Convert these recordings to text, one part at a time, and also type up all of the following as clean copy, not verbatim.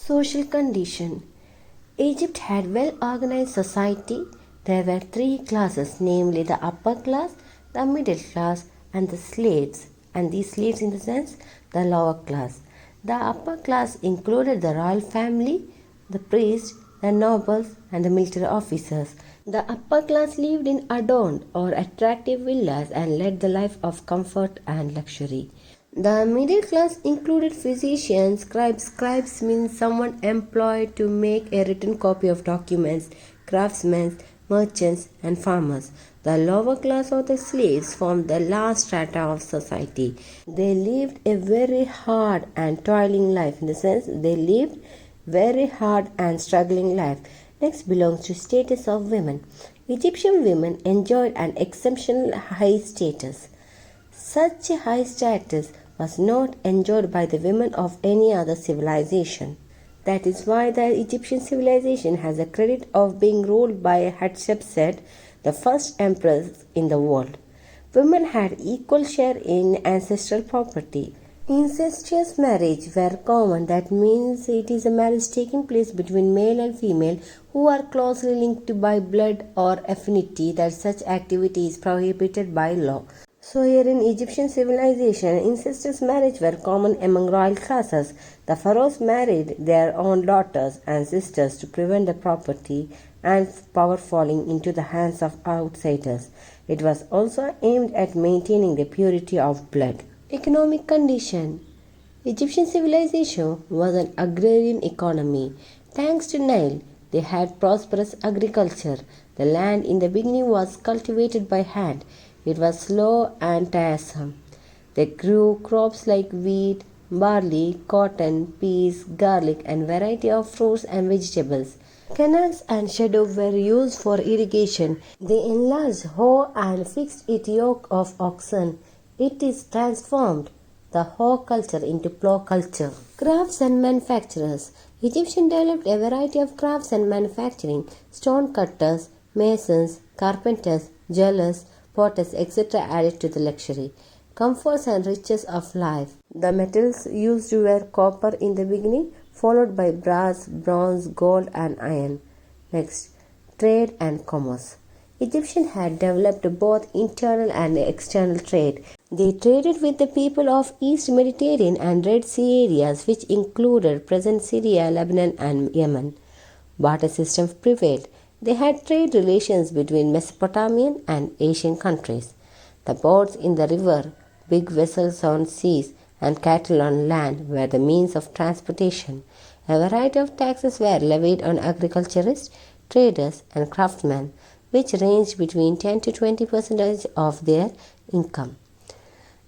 Social condition. Egypt had well organized society. There were three classes, namely the upper class, the middle class, and the slaves. And these slaves, in the sense, the lower class. The upper class included the royal family, the priests, the nobles, and the military officers. The upper class lived in adorned or attractive villas and led the life of comfort and luxury. The middle class included physicians, scribes. Scribes means someone employed to make a written copy of documents, craftsmen, merchants, and farmers. The lower class or the slaves formed the last strata of society. They lived a very hard and toiling life, in the sense they lived very hard and struggling life. Next belongs to status of women. Egyptian women enjoyed an exceptional high status. Such a high status was not enjoyed by the women of any other civilization. That is why the Egyptian civilization has the credit of being ruled by Hatshepsut, the first empress in the world. Women had equal share in ancestral property. Incestuous marriage were common. That means it is a marriage taking place between male and female who are closely linked by blood or affinity. That such activity is prohibited by law. So here in Egyptian civilization, incestuous marriage were common among royal classes. The pharaohs married their own daughters and sisters to prevent the property and power falling into the hands of outsiders. It was also aimed at maintaining the purity of blood. Economic condition. Egyptian civilization was an agrarian economy. Thanks to Nile, they had prosperous agriculture. The land in the beginning was cultivated by hand. It was slow and tiresome. They grew crops like wheat, barley, cotton, peas, garlic, and variety of fruits and vegetables. Canals and shadow were used for irrigation. They enlarged hoe and fixed it yoke of oxen. It is transformed the hoe culture into plough culture. Crafts and manufacturers. Egyptians developed a variety of crafts and manufacturing. Stone cutters, masons, carpenters, jewelers, potters, etc. added to the luxury, comforts and riches of life. The metals used were copper in the beginning, followed by brass, bronze, gold and iron. Next, trade and commerce. Egyptians had developed both internal and external trade. They traded with the people of East Mediterranean and Red Sea areas, which included present Syria, Lebanon and Yemen. Barter system prevailed. They had trade relations between Mesopotamian and Asian countries. The boats in the river, big vessels on seas, and cattle on land were the means of transportation. A variety of taxes were levied on agriculturists, traders, and craftsmen, which ranged between 10 to 20% of their income.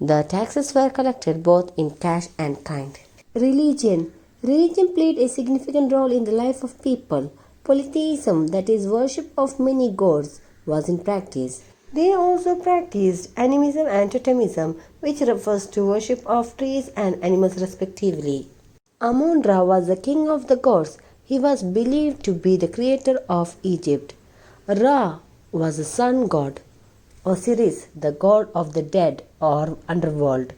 The taxes were collected both in cash and kind. Religion. Religion played a significant role in the life of people. Polytheism, that is, worship of many gods, was in practice. They also practiced animism and totemism, which refers to worship of trees and animals respectively. Amun-Ra was the king of the gods. He was believed to be the creator of Egypt. Ra was the sun god. Osiris, the god of the dead or underworld.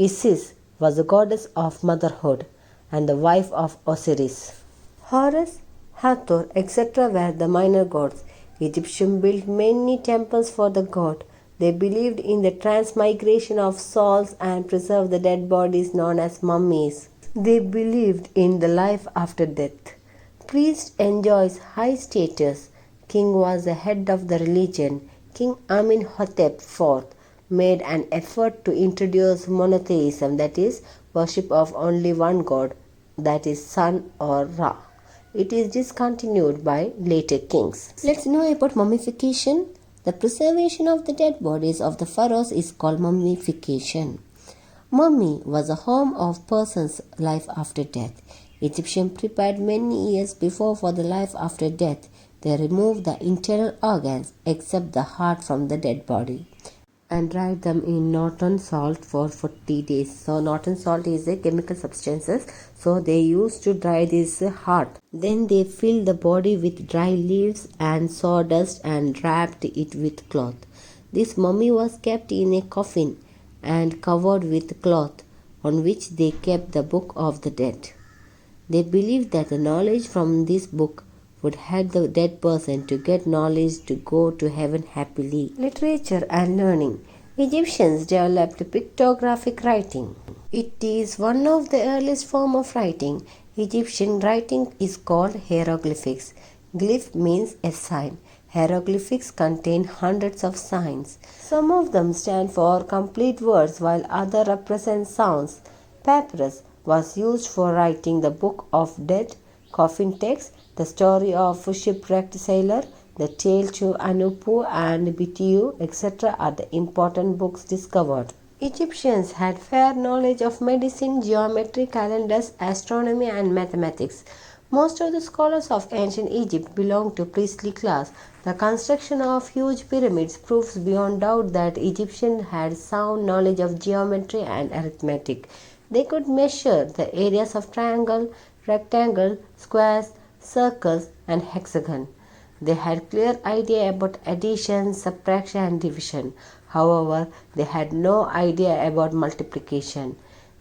Isis was the goddess of motherhood and the wife of Osiris. Horus, Hathor, etc. were the minor gods. Egyptians built many temples for the god. They believed in the transmigration of souls and preserved the dead bodies known as mummies. They believed in the life after death. Priest enjoys high status. King was the head of the religion. King Amenhotep IV made an effort to introduce monotheism, that is, worship of only one god, that is, sun or Ra. It is discontinued by later kings. Let's know about mummification. The preservation of the dead bodies of the pharaohs is called mummification. Mummy was a home of person's life after death. Egyptians prepared many years before for the life after death. They removed the internal organs except the heart from the dead body and dried them in Norton salt for 40 days. So Norton salt is a chemical substances. So they used to dry this heart. Then they filled the body with dry leaves and sawdust and wrapped it with cloth. This mummy was kept in a coffin and covered with cloth on which they kept the book of the dead. They believed that the knowledge from this book would help the dead person to get knowledge to go to heaven happily. Literature and learning. Egyptians developed pictographic writing. It is one of the earliest forms of writing. Egyptian writing is called hieroglyphics. Glyph means a sign. Hieroglyphics contain hundreds of signs. Some of them stand for complete words while others represent sounds. Papyrus was used for writing the Book of Dead, coffin text, the story of a shipwrecked sailor, the tale to Anupu and Bitiu, etc. are the important books discovered. Egyptians had fair knowledge of medicine, geometry, calendars, astronomy, and mathematics. Most of the scholars of ancient Egypt belonged to priestly class. The construction of huge pyramids proves beyond doubt that Egyptians had sound knowledge of geometry and arithmetic. They could measure the areas of triangle, rectangle, squares, circles, and hexagon. They had clear idea about addition, subtraction, and division. However, they had no idea about multiplication.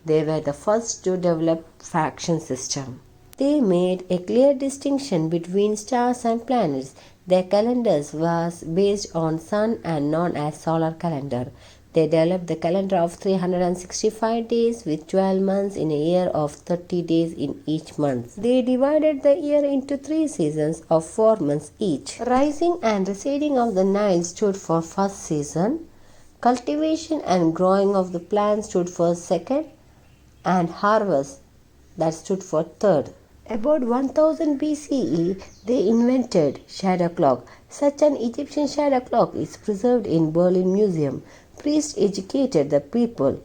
They were the first to develop fraction system. They made a clear distinction between stars and planets. Their calendars was based on sun and known as solar calendar. They developed the calendar of 365 days with 12 months in a year of 30 days in each month. They divided the year into 3 seasons of 4 months each. Rising and receding of the Nile stood for first season. Cultivation and growing of the plants stood for second, and harvest that stood for third. About 1000 BCE, they invented shadow clock. Such an Egyptian shadow clock is preserved in Berlin Museum. Priests educated the people.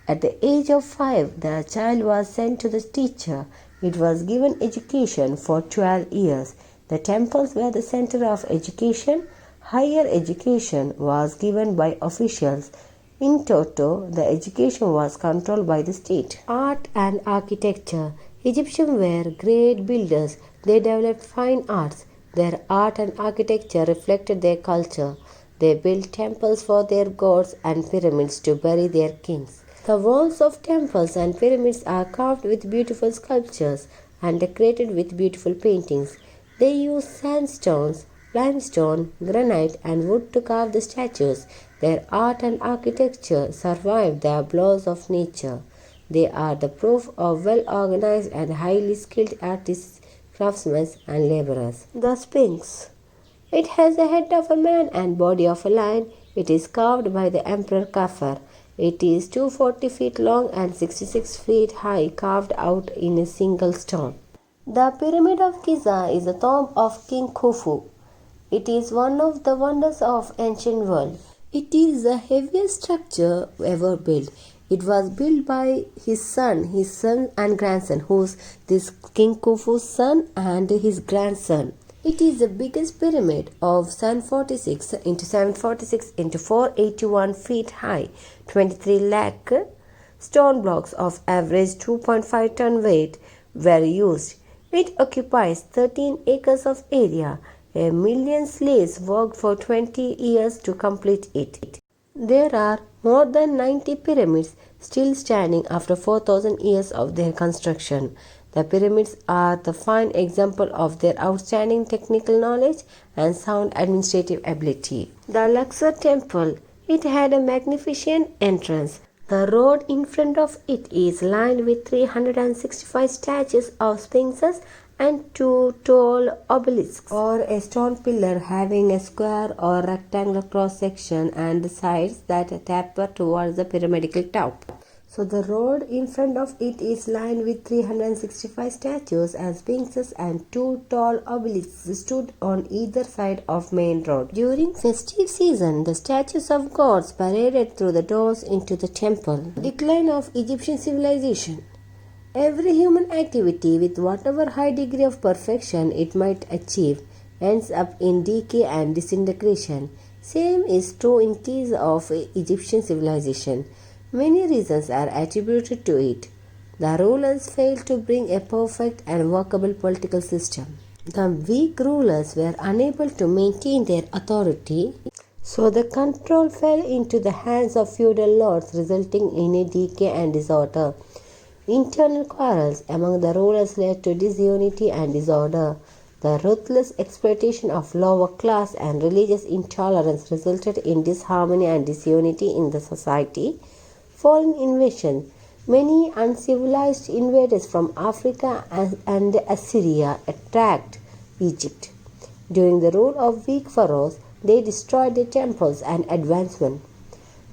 At the age of 5, the child was sent to the teacher. It was given education for 12 years. The temples were the center of education. Higher education was given by officials. In toto, the education was controlled by the state. Art and architecture. Egyptians were great builders. They developed fine arts. Their art and architecture reflected their culture. They built temples for their gods and pyramids to bury their kings. The walls of temples and pyramids are carved with beautiful sculptures and decorated with beautiful paintings. They use sandstones, limestone, granite, and wood to carve the statues. Their art and architecture survived the blows of nature. They are the proof of well-organized and highly skilled artists, craftsmen, and laborers. The Sphinx. It has the head of a man and body of a lion. It is carved by the Emperor Khafre. It is 240 feet long and 66 feet high, carved out in a single stone. The Pyramid of Giza is the tomb of King Khufu. It is one of the wonders of ancient world. It is the heaviest structure ever built. It was built by his son and grandson, who's this King Khufu's son and his grandson. It is the biggest pyramid of 746 into 746 into 481 feet high, 23 lakh stone blocks of average 2.5 ton weight were used. It occupies 13 acres of area. 1 million slaves worked for 20 years to complete it. There are more than 90 pyramids still standing after 4,000 years of their construction. The pyramids are the fine example of their outstanding technical knowledge and sound administrative ability. The Luxor Temple. It had a magnificent entrance. The road in front of it is lined with 365 statues of sphinxes and 2 tall obelisks, or a stone pillar having a square or rectangular cross section and the sides that taper towards the pyramidal top. So the road in front of it is lined with 365 statues and sphinxes, and 2 tall obelisks stood on either side of main road. During festive season, the statues of gods paraded through the doors into the temple. Decline of Egyptian civilization. Every human activity, with whatever high degree of perfection it might achieve, ends up in decay and disintegration. Same is true in case of Egyptian civilization. Many reasons are attributed to it. The rulers failed to bring a perfect and workable political system. The weak rulers were unable to maintain their authority, so the control fell into the hands of feudal lords, resulting in a decay and disorder. Internal quarrels among the rulers led to disunity and disorder. The ruthless exploitation of lower class and religious intolerance resulted in disharmony and disunity in the society. Foreign invasion. Many uncivilized invaders from Africa and Assyria attacked Egypt. During the rule of weak pharaohs, they destroyed the temples and advancement.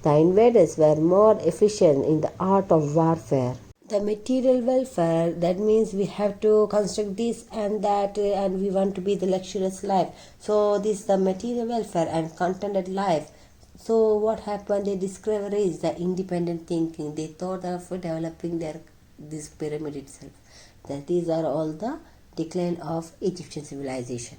The invaders were more efficient in the art of warfare. The material welfare, that means we have to construct this and that, and we want to be the luxurious life. So this is the material welfare and contented life. So what happened, they discovered the independent thinking. They thought of developing this pyramid itself. That these are all the decline of Egyptian civilization.